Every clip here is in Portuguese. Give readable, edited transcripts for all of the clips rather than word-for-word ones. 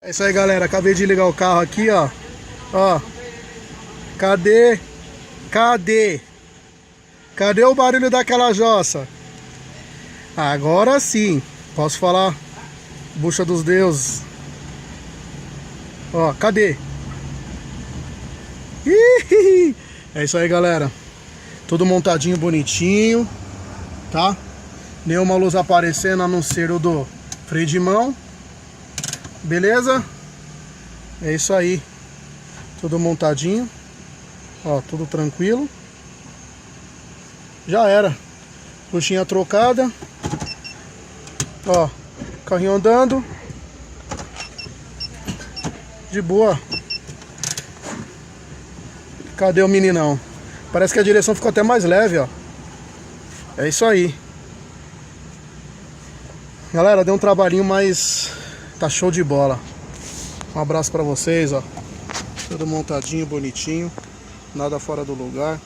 É isso aí, galera. Acabei de ligar o carro aqui, ó. Ó. Cadê? Cadê? Cadê o barulho daquela jossa? Agora sim. Posso falar? Bucha dos deuses. Ó, cadê? Ih, é isso aí, galera. Tudo montadinho, bonitinho, tá? Nenhuma luz aparecendo a não ser o do freio de mão. Beleza? É isso aí. Tudo montadinho. Ó, tudo tranquilo. Já era. Buchinha trocada. Ó, carrinho andando. De boa. Cadê o meninão? Parece que a direção ficou até mais leve, ó. É isso aí. Galera, deu um trabalhinho, mas tá show de bola. Um abraço pra vocês, ó. Tudo montadinho, bonitinho. Nada fora do lugar.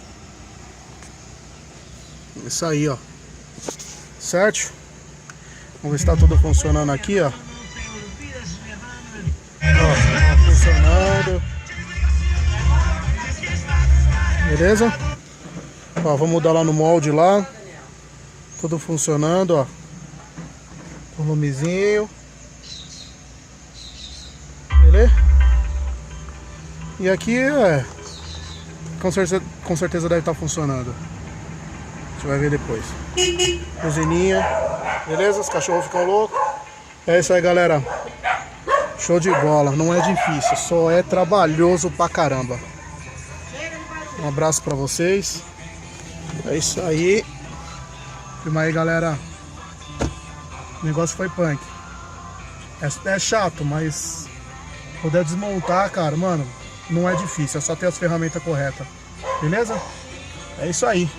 Isso aí, ó. Certo? Vamos ver se tá tudo funcionando aqui, ó. Ó, funcionando. Beleza? Ó, vamos mudar lá no molde lá. Tudo funcionando, ó. Volumezinho. Beleza? E aqui com certeza deve estar funcionando. A gente vai ver depois. Buzininha. Beleza? Os cachorros ficam loucos. É isso aí, galera. Show de bola. Não é difícil, só é trabalhoso pra caramba. Um abraço pra vocês. É isso aí. Filma aí, galera. O negócio foi punk. É chato, mas poder desmontar, cara, mano, não é difícil. É só ter as ferramentas corretas. Beleza? É isso aí.